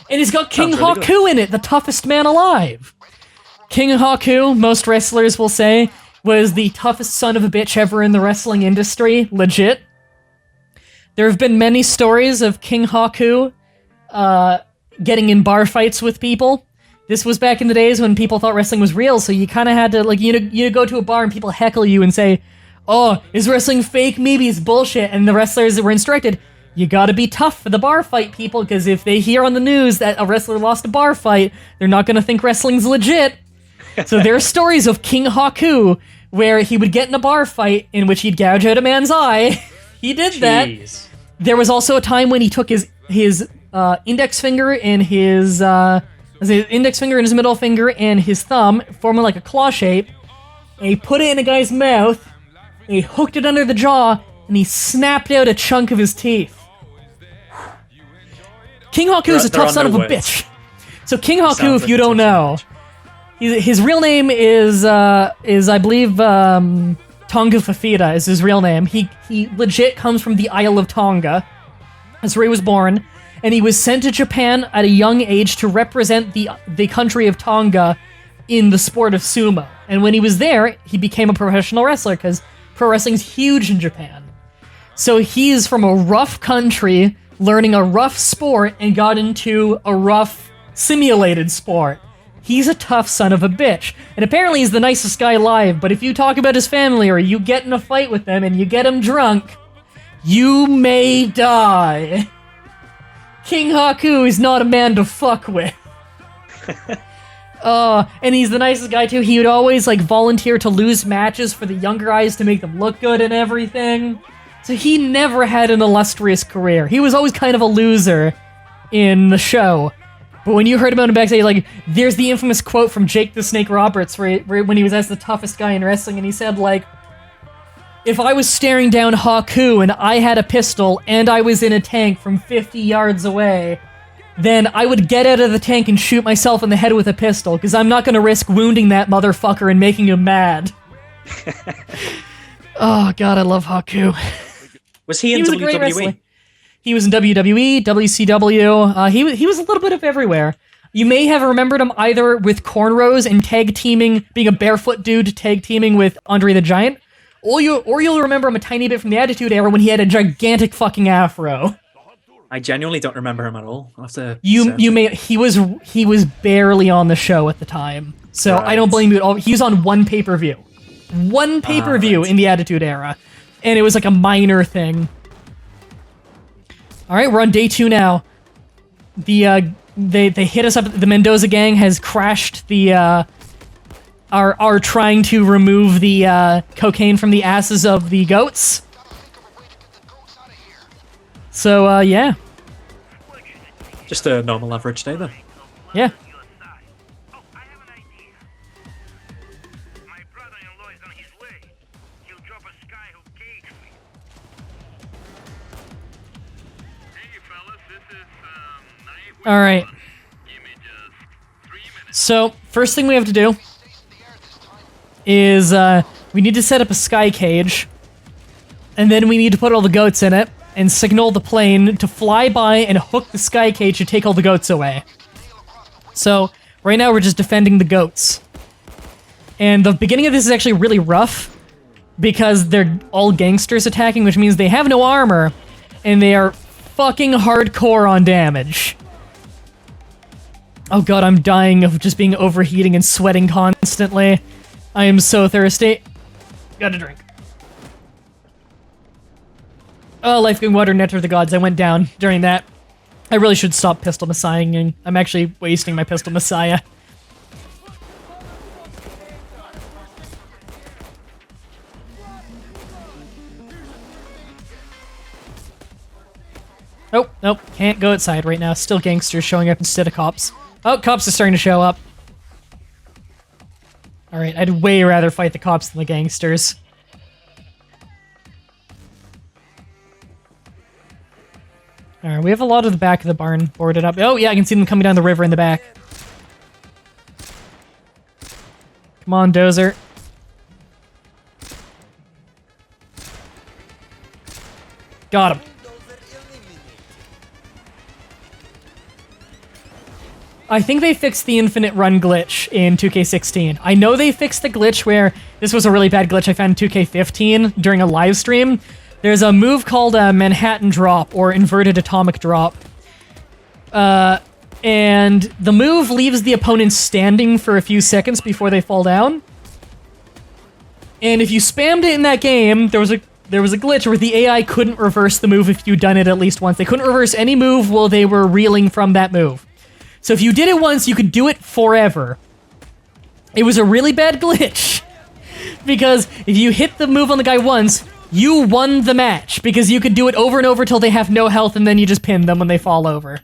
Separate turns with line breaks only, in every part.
And he's got King
Sounds really
Haku in it, the toughest man alive. King Haku, most wrestlers will say, was the toughest son of a bitch ever in the wrestling industry. Legit. There have been many stories of King Haku getting in bar fights with people. This was back in the days when people thought wrestling was real, so you kind of had to, like, you go to a bar and people heckle you and say, "Oh, is wrestling fake? Maybe it's bullshit." And the wrestlers were instructed, you gotta be tough for the bar fight, people, because if they hear on the news that a wrestler lost a bar fight, they're not gonna think wrestling's legit. So there are stories of King Haku where he would get in a bar fight in which he'd gouge out a man's eye. He did that. There was also a time when he took his index finger and his middle finger and his thumb, forming like a claw shape, and he put it in a guy's mouth, and he hooked it under the jaw, and he snapped out a chunk of his teeth. King Haku is a tough son of a bitch. So King Haku, if you don't know, his real name is I believe Tonga Fafita is his real name. He legit comes from the Isle of Tonga. That's where he was born, and he was sent to Japan at a young age to represent the country of Tonga in the sport of sumo. And when he was there, he became a professional wrestler because pro wrestling's huge in Japan. So he's from a rough country, learning a rough sport, and got into a rough simulated sport. He's a tough son of a bitch. And apparently he's the nicest guy alive, but if you talk about his family or you get in a fight with them and you get him drunk, you may die. King Haku is not a man to fuck with. And he's the nicest guy too. He would always like volunteer to lose matches for the younger guys to make them look good and everything. So he never had an illustrious career. He was always kind of a loser in the show. But when you heard about him backstage, like, there's the infamous quote from Jake the Snake Roberts where when he was asked the toughest guy in wrestling, and he said, like, if I was staring down Haku and I had a pistol and I was in a tank from 50 yards away, then I would get out of the tank and shoot myself in the head with a pistol, because I'm not going to risk wounding that motherfucker and making him mad. Oh, God, I love Haku.
Was he in
was a great wrestler.
WWE?
He was in WWE, WCW. He was a little bit of everywhere. You may have remembered him either with cornrows and tag teaming, being a barefoot dude tag teaming with Andre the Giant, or you'll remember him a tiny bit from the Attitude Era when he had a gigantic fucking afro.
I genuinely don't remember him at all. I'll have to
he was barely on the show at the time, so right. I don't blame you at all. He was on one pay-per-view in the Attitude Era, and it was like a minor thing. All right, we're on day 2 now. They hit us up. The Mendoza gang has crashed the are trying to remove the cocaine from the asses of the goats. So yeah,
just a normal average day then.
Yeah. All right. So, first thing we have to do is we need to set up a sky cage, and then we need to put all the goats in it and signal the plane to fly by and hook the sky cage to take all the goats away. So, right now we're just defending the goats. And the beginning of this is actually really rough because they're all gangsters attacking, which means they have no armor, and they are fucking hardcore on damage. Oh god, I'm dying of just being overheating and sweating constantly. I am so thirsty. Got a drink. Oh, life giving water, nectar of the gods. I went down during that. I really should stop pistol messiahing. I'm actually wasting my pistol messiah. Oh, nope, can't go outside right now. Still gangsters showing up instead of cops. Oh, cops are starting to show up. Alright, I'd way rather fight the cops than the gangsters. Alright, we have a lot of the back of the barn boarded up. Oh, yeah, I can see them coming down the river in the back. Come on, Dozer. Got him. I think they fixed the infinite run glitch in 2K16. I know they fixed the glitch where this was a really bad glitch I found in 2K15 during a live stream. There's a move called a Manhattan Drop or Inverted Atomic Drop. And the move leaves the opponent standing for a few seconds before they fall down. And if you spammed it in that game, there was a glitch where the AI couldn't reverse the move if you'd done it at least once. They couldn't reverse any move while they were reeling from that move. So if you did it once, you could do it forever. It was a really bad glitch. Because if you hit the move on the guy once, you won the match. Because you could do it over and over till they have no health, and then you just pin them when they fall over.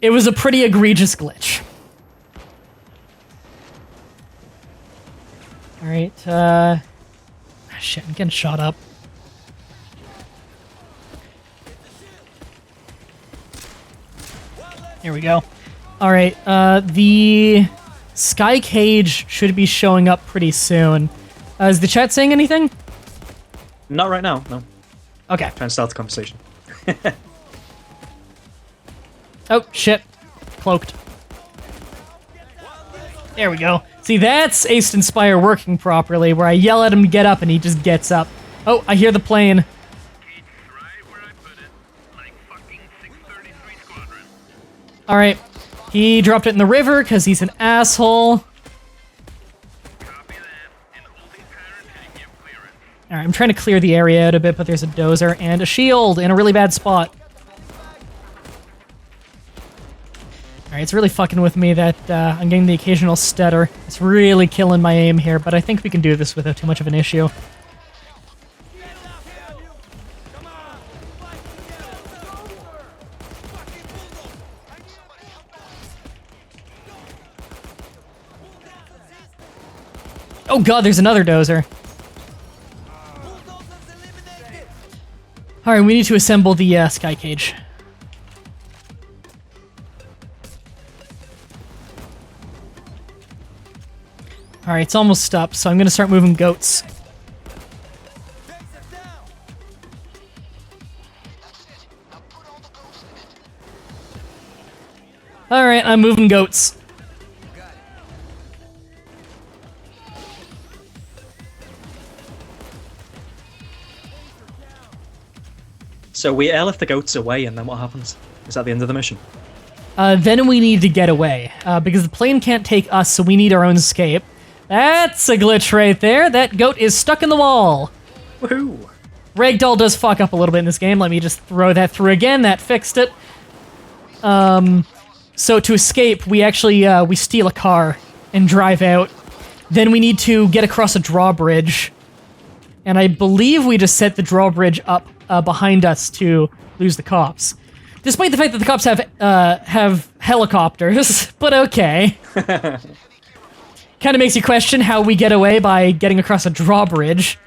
It was a pretty egregious glitch. Alright, shit, I'm getting shot up. Here we go. Alright, the Sky Cage should be showing up pretty soon. Is the chat saying anything?
Not right now, no.
Okay.
Trying to start the conversation.
Oh, shit. Cloaked. There we go. See, that's Aced Inspire working properly, where I yell at him to get up and he just gets up. Oh, I hear the plane. Alright. He dropped it in the river because he's an asshole. Alright, I'm trying to clear the area out a bit, but there's a dozer and a shield in a really bad spot. Alright, it's really fucking with me that I'm getting the occasional stutter. It's really killing my aim here, but I think we can do this without too much of an issue. Oh god, there's another dozer. Alright, we need to assemble the Sky Cage. Alright, it's almost up, so I'm gonna start moving goats. Alright, I'm moving goats.
So we airlift the goats away, and then what happens? Is that the end of the mission?
Then we need to get away, because the plane can't take us, so we need our own escape. That's a glitch right there. That goat is stuck in the wall.
Woohoo!
Ragdoll does fuck up a little bit in this game. Let me just throw that through again. That fixed it. So to escape, we actually we steal a car and drive out. Then we need to get across a drawbridge. And I believe we just set the drawbridge up behind us to lose the cops. Despite the fact that the cops have helicopters, but okay. Kind of makes you question how we get away by getting across a drawbridge.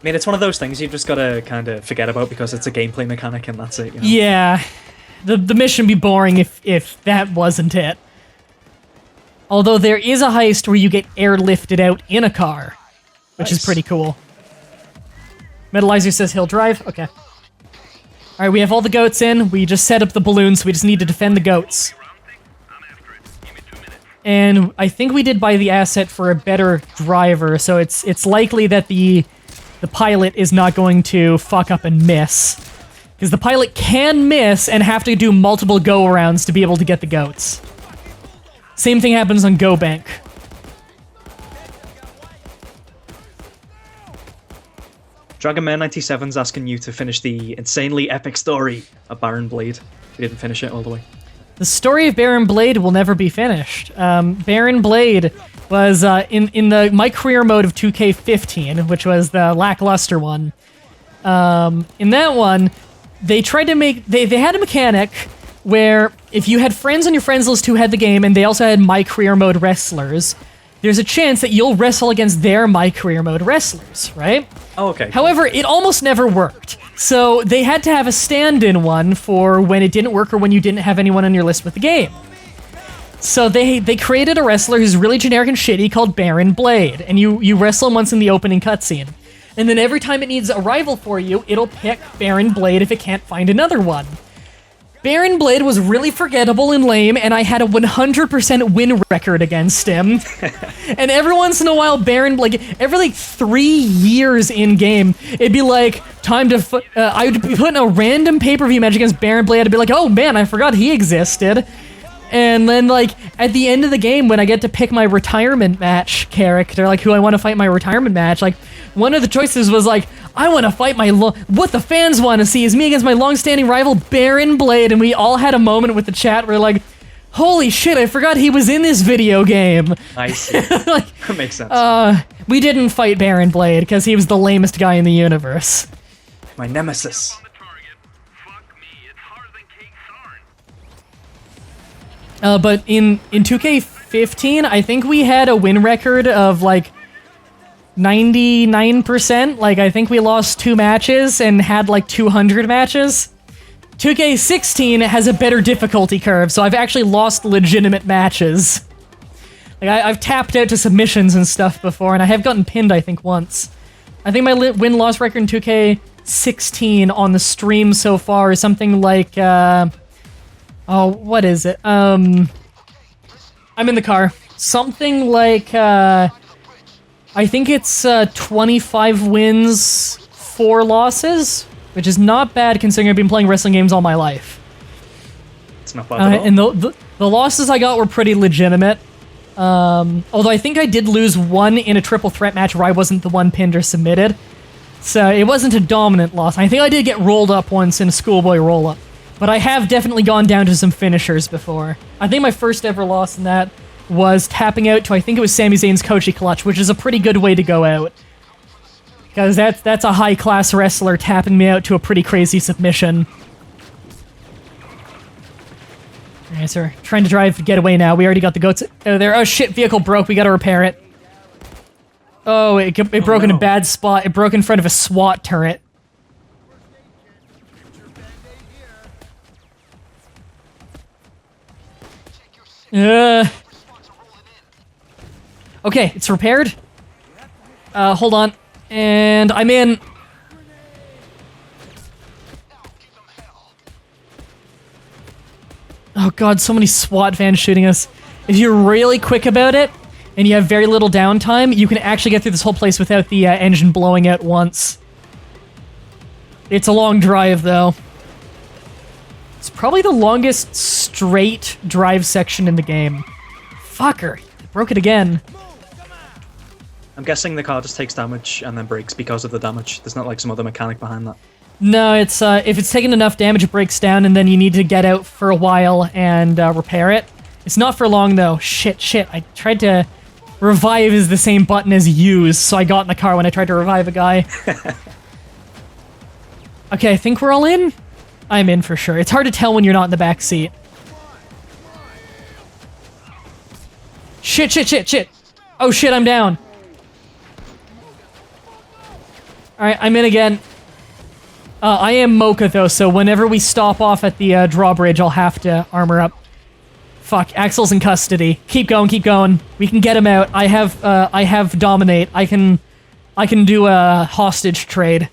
I mean, it's one of those things you've just got to kind of forget about because it's a gameplay mechanic and that's it, you know?
Yeah. The mission would be boring if that wasn't it. Although there is a heist where you get airlifted out in a car, which is pretty cool. Metalizer says he'll drive. Okay. Alright, we have all the goats in. We just set up the balloons, so we just need to defend the goats. And I think we did buy the asset for a better driver, so it's likely that the pilot is not going to fuck up and miss. Because the pilot can miss and have to do multiple go-arounds to be able to get the goats. Same thing happens on Go Bank.
DragonMare97's asking you to finish the insanely epic story of Baron Blade. We didn't finish it all the way.
The story of Baron Blade will never be finished. Baron Blade was in the My Career mode of 2K15, which was the lackluster one. In that one, they tried to make... They had a mechanic where if you had friends on your friends list who had the game and they also had My Career mode wrestlers, there's a chance that you'll wrestle against their My Career mode wrestlers, right?
Oh, okay.
However, it almost never worked. So they had to have a stand-in one for when it didn't work or when you didn't have anyone on your list with the game. So they created a wrestler who's really generic and shitty called Baron Blade, and you wrestle him once in the opening cutscene. And then every time it needs a rival for you, it'll pick Baron Blade if it can't find another one. Baron Blade was really forgettable and lame, and I had a 100% win record against him. And every once in a while, Baron Blade, every like 3 years in game, it'd be like, time to, I would be putting a random pay-per-view match against Baron Blade, I'd be like, oh man, I forgot he existed. And then, like, at the end of the game, when I get to pick my retirement match character, like, who I want to fight my retirement match, like, one of the choices was, like, I want to fight what the fans want to see is me against my long-standing rival, Baron Blade, and we all had a moment with the chat where, like, holy shit, I forgot he was in this video game.
I see.
Like,
That makes sense.
we didn't fight Baron Blade, because he was the lamest guy in the universe.
My nemesis.
But in 2K15, I think we had a win record of, like, 99%. Like, I think we lost 2 matches and had, like, 200 matches. 2K16 has a better difficulty curve, so I've actually lost legitimate matches. Like, I've tapped out to submissions and stuff before, and I have gotten pinned, I think, once. I think my win-loss record in 2K16 on the stream so far is something like, oh, what is it? I'm in the car. Something like, I think it's 25 wins, 4 losses, which is not bad considering I've been playing wrestling games all my life.
It's not bad at all.
And the losses I got were pretty legitimate. Although I think I did lose one in a triple threat match where I wasn't the one pinned or submitted. So it wasn't a dominant loss. I think I did get rolled up once in a schoolboy roll-up. But I have definitely gone down to some finishers before. I think my first ever loss in that was tapping out to, I think it was Sami Zayn's Kochi Clutch, which is a pretty good way to go out. Because that's a high-class wrestler tapping me out to a pretty crazy submission. Alright, so we're trying to drive to get away now. We already got the goats out of there. Oh shit, vehicle broke. We gotta repair it. Oh, it broke in a bad spot. It broke in front of a SWAT turret. Okay, it's repaired. Hold on. And I'm in. Oh god, so many SWAT vans shooting us. If you're really quick about it, and you have very little downtime, you can actually get through this whole place without the engine blowing out once. It's a long drive, though. It's probably the longest straight drive section in the game. Fucker. Broke it again.
I'm guessing the car just takes damage and then breaks because of the damage. There's not like some other mechanic behind that.
No, it's if it's taken enough damage, it breaks down, and then you need to get out for a while and repair it. It's not for long, though. Shit. I tried to... Revive is the same button as use, so I got in the car when I tried to revive a guy. Okay, I think we're all in? I'm in for sure. It's hard to tell when you're not in the back seat. Shit. Oh shit, I'm down. Alright, I'm in again. I am Mocha, though, so whenever we stop off at the drawbridge, I'll have to armor up. Fuck, Axel's in custody. Keep going. We can get him out. I have dominate. I can do a hostage trade.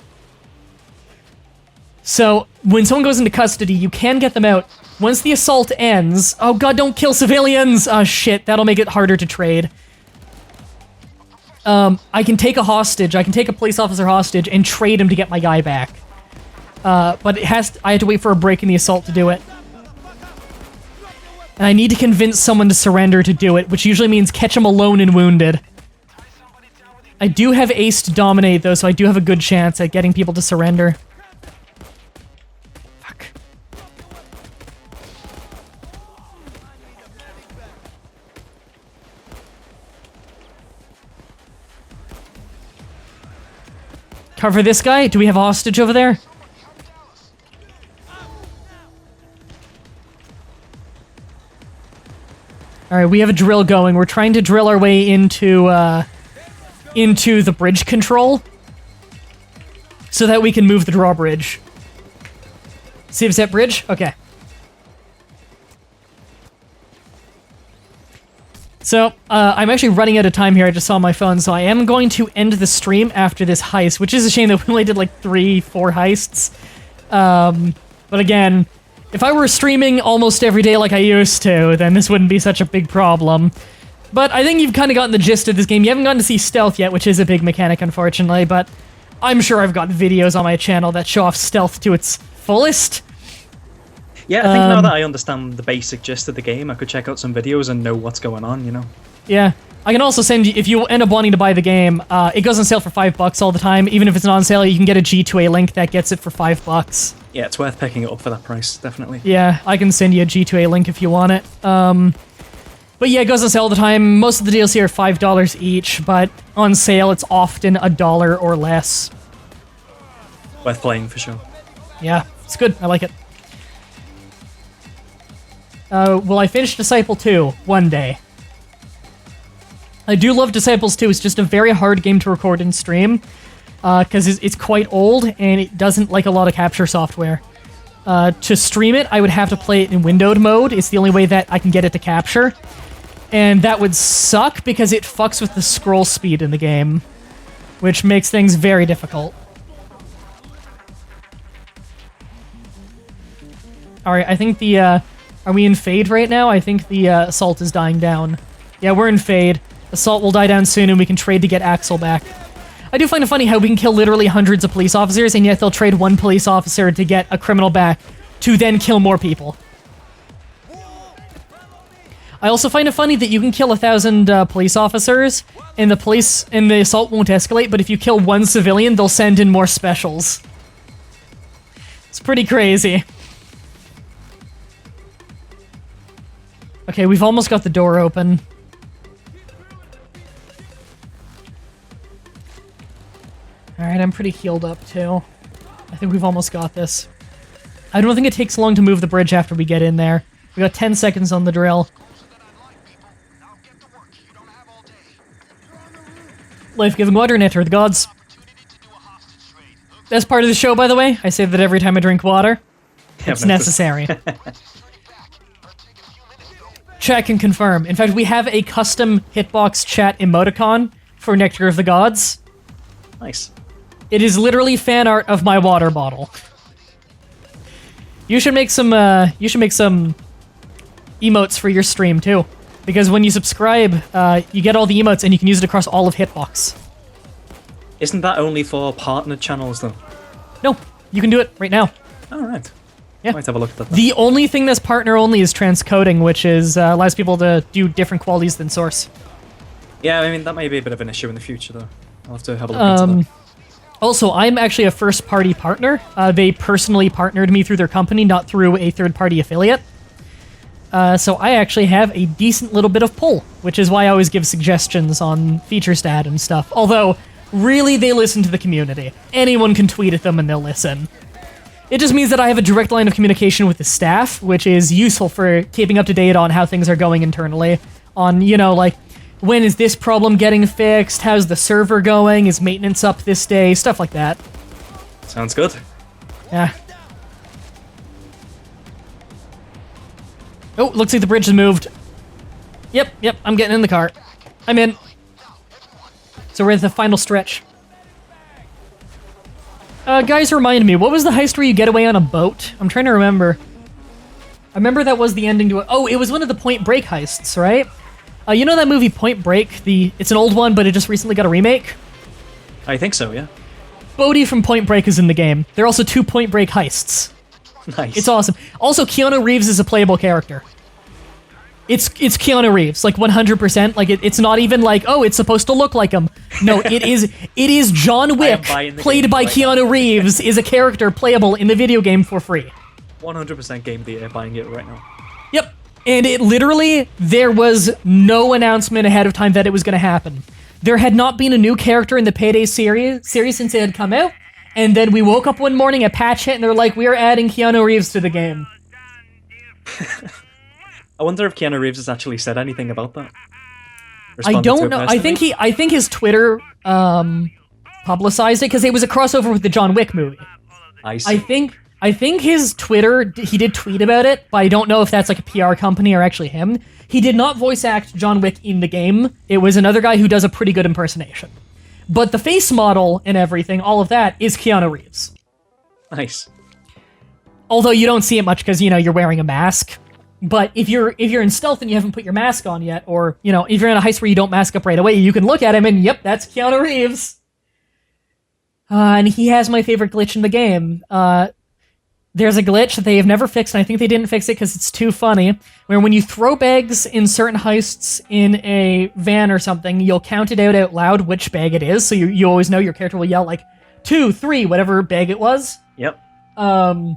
So, when someone goes into custody, you can get them out. Once the assault ends... Oh god, don't kill civilians! Oh shit, that'll make it harder to trade. I can take a hostage. I can take a police officer hostage and trade him to get my guy back. But I have to wait for a break in the assault to do it. And I need to convince someone to surrender to do it, which usually means catch them alone and wounded. I do have Ace to dominate, though, so I do have a good chance at getting people to surrender. Fuck. Cover this guy? Do we have a hostage over there? Alright, we have a drill going. We're trying to drill our way into the bridge control so that we can move the drawbridge. See if it's that bridge? Okay. So, I'm actually running out of time here, I just saw my phone, so I am going to end the stream after this heist, which is a shame that we only did like 3-4 heists. But again, if I were streaming almost every day like I used to, then this wouldn't be such a big problem. But I think you've kind of gotten the gist of this game. You haven't gotten to see stealth yet, which is a big mechanic, unfortunately, but I'm sure I've got videos on my channel that show off stealth to its fullest.
Yeah, I think now that I understand the basic gist of the game, I could check out some videos and know what's going on, you know?
Yeah. I can also send you, if you end up wanting to buy the game, it goes on sale for $5 all the time. Even if it's not on sale, you can get a G2A link that gets it for $5.
Yeah, it's worth picking it up for that price, definitely.
Yeah, I can send you a G2A link if you want it. But yeah, it goes on sale all the time. Most of the DLC are $5 each, but on sale it's often $1 or less.
Worth playing for sure.
Yeah, it's good. I like it. Will I finish Disciple 2 one day? I do love Disciples 2. It's just a very hard game to record and stream, because it's quite old and it doesn't like a lot of capture software. To stream it, I would have to play it in windowed mode. It's the only way that I can get it to capture. And that would suck because it fucks with the scroll speed in the game, which makes things very difficult. Alright, I think the, are we in Fade right now? I think the Assault is dying down. Yeah, we're in Fade. Assault will die down soon and we can trade to get Axel back. I do find it funny how we can kill literally hundreds of police officers and yet they'll trade one police officer to get a criminal back to then kill more people. I also find it funny that you can kill 1,000 police officers and the assault won't escalate, but if you kill one civilian, they'll send in more specials. It's pretty crazy. Okay, we've almost got the door open. Alright, I'm pretty healed up, too. I think we've almost got this. I don't think it takes long to move the bridge after we get in there. We got 10 seconds on the drill. Life-giving water, nectar of the gods. That's part of the show, by the way. I say that every time I drink water. It's necessary. Chat can confirm. In fact, we have a custom hitbox chat emoticon for Nectar of the Gods.
Nice.
It is literally fan art of my water bottle. You should make some emotes for your stream too, because when you subscribe, you get all the emotes and you can use it across all of Hitbox.
Isn't that only for partnered channels though?
No, you can do it right now.
All right.
Yeah.
Might have a look at that.
The only thing that's partner only is transcoding, which is allows people to do different qualities than source.
Yeah, I mean that may be a bit of an issue in the future though. I'll have to have a look into that.
Also, I'm actually a first-party partner. They personally partnered me through their company, not through a third-party affiliate. So I actually have a decent little bit of pull, which is why I always give suggestions on feature stat and stuff. Although, really, they listen to the community. Anyone can tweet at them and they'll listen. It just means that I have a direct line of communication with the staff, which is useful for keeping up to date on how things are going internally. On, you know, like, when is this problem getting fixed? How's the server going? Is maintenance up this day? Stuff like that.
Sounds good.
Yeah. Oh, looks like the bridge has moved. Yep, I'm getting in the car. I'm in. So we're at the final stretch. Guys, remind me, what was the heist where you get away on a boat? I'm trying to remember. I remember that was the ending to it. Oh, it was one of the Point Break heists, right? You know that movie Point Break? It's an old one, but it just recently got a remake?
I think so, yeah.
Bodhi from Point Break is in the game. There are also 2 Point Break heists.
Nice.
It's awesome. Also, Keanu Reeves is a playable character. It's Keanu Reeves, like 100%. Like it's not even like, oh, it's supposed to look like him. No, it is John Wick, played by Keanu Reeves, is a character playable in the video game for free.
100% game of the year, buying it right now.
Yep. And it literally, there was no announcement ahead of time that it was going to happen. There had not been a new character in the Payday series since it had come out, and then we woke up one morning, a patch hit, and they're like, we are adding Keanu Reeves to the game.
I wonder if Keanu Reeves has actually said anything about that.
I don't know. I think his Twitter publicized it, because it was a crossover with the John Wick movie.
I see.
I think his Twitter, he did tweet about it, but I don't know if that's like a PR company or actually him. He did not voice act John Wick in the game. It was another guy who does a pretty good impersonation. But the face model and everything, all of that, is Keanu Reeves.
Nice.
Although you don't see it much because, you're wearing a mask. But if you're in stealth and you haven't put your mask on yet, or, if you're in a heist where you don't mask up right away, you can look at him and, yep, that's Keanu Reeves. And he has my favorite glitch in the game. There's a glitch that they have never fixed, and I think they didn't fix it because it's too funny, where when you throw bags in certain heists in a van or something, you'll count it out loud which bag it is, so you always know. Your character will yell, 2, 3, whatever bag it was.
Yep.
For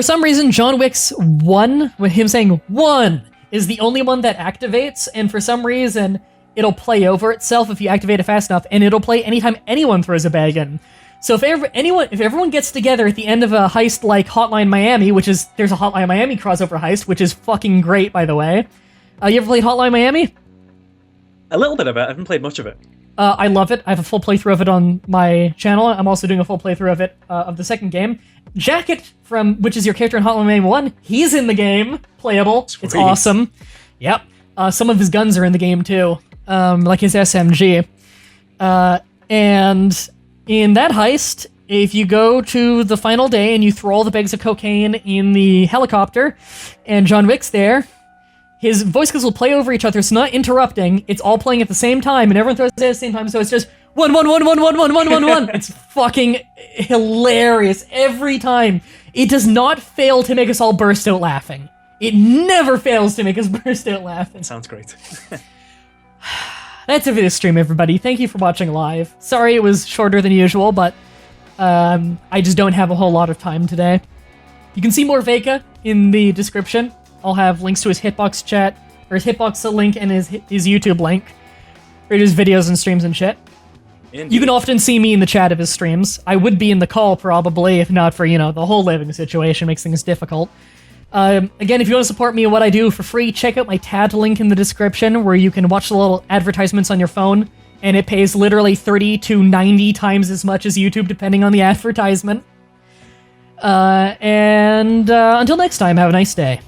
some reason, John Wick's 1, with him saying 1, is the only one that activates, and for some reason, it'll play over itself if you activate it fast enough, and it'll play anytime anyone throws a bag in. So if everyone gets together at the end of a heist like Hotline Miami, there's a Hotline Miami crossover heist, which is fucking great, by the way. You ever played Hotline Miami?
A little bit of it. I haven't played much of it.
I love it. I have a full playthrough of it on my channel. I'm also doing a full playthrough of it, of the second game. Jacket, which is your character in Hotline Miami 1, he's in the game, playable. Sweet. It's awesome. Yep. Some of his guns are in the game, too, like his SMG. And in that heist, if you go to the final day and you throw all the bags of cocaine in the helicopter, and John Wick's there, his voice cues will play over each other. It's not interrupting. It's all playing at the same time, and everyone throws it at the same time. So it's just 1 1 1 1 1 1 1 1 1. It's fucking hilarious every time. It does not fail to make us all burst out laughing. It never fails to make us burst out laughing.
Sounds great.
That's it for this stream, everybody. Thank you for watching live. Sorry it was shorter than usual, but I just don't have a whole lot of time today. You can see more Veka in the description. I'll have links to his Hitbox chat, or his Hitbox link and his YouTube link, for his videos and streams and shit. Indeed. You can often see me in the chat of his streams. I would be in the call, probably, if not for, the whole living situation makes things difficult. Again, if you want to support me and what I do for free, check out my TAD link in the description, where you can watch the little advertisements on your phone, and it pays literally 30 to 90 times as much as YouTube, depending on the advertisement. And until next time, have a nice day.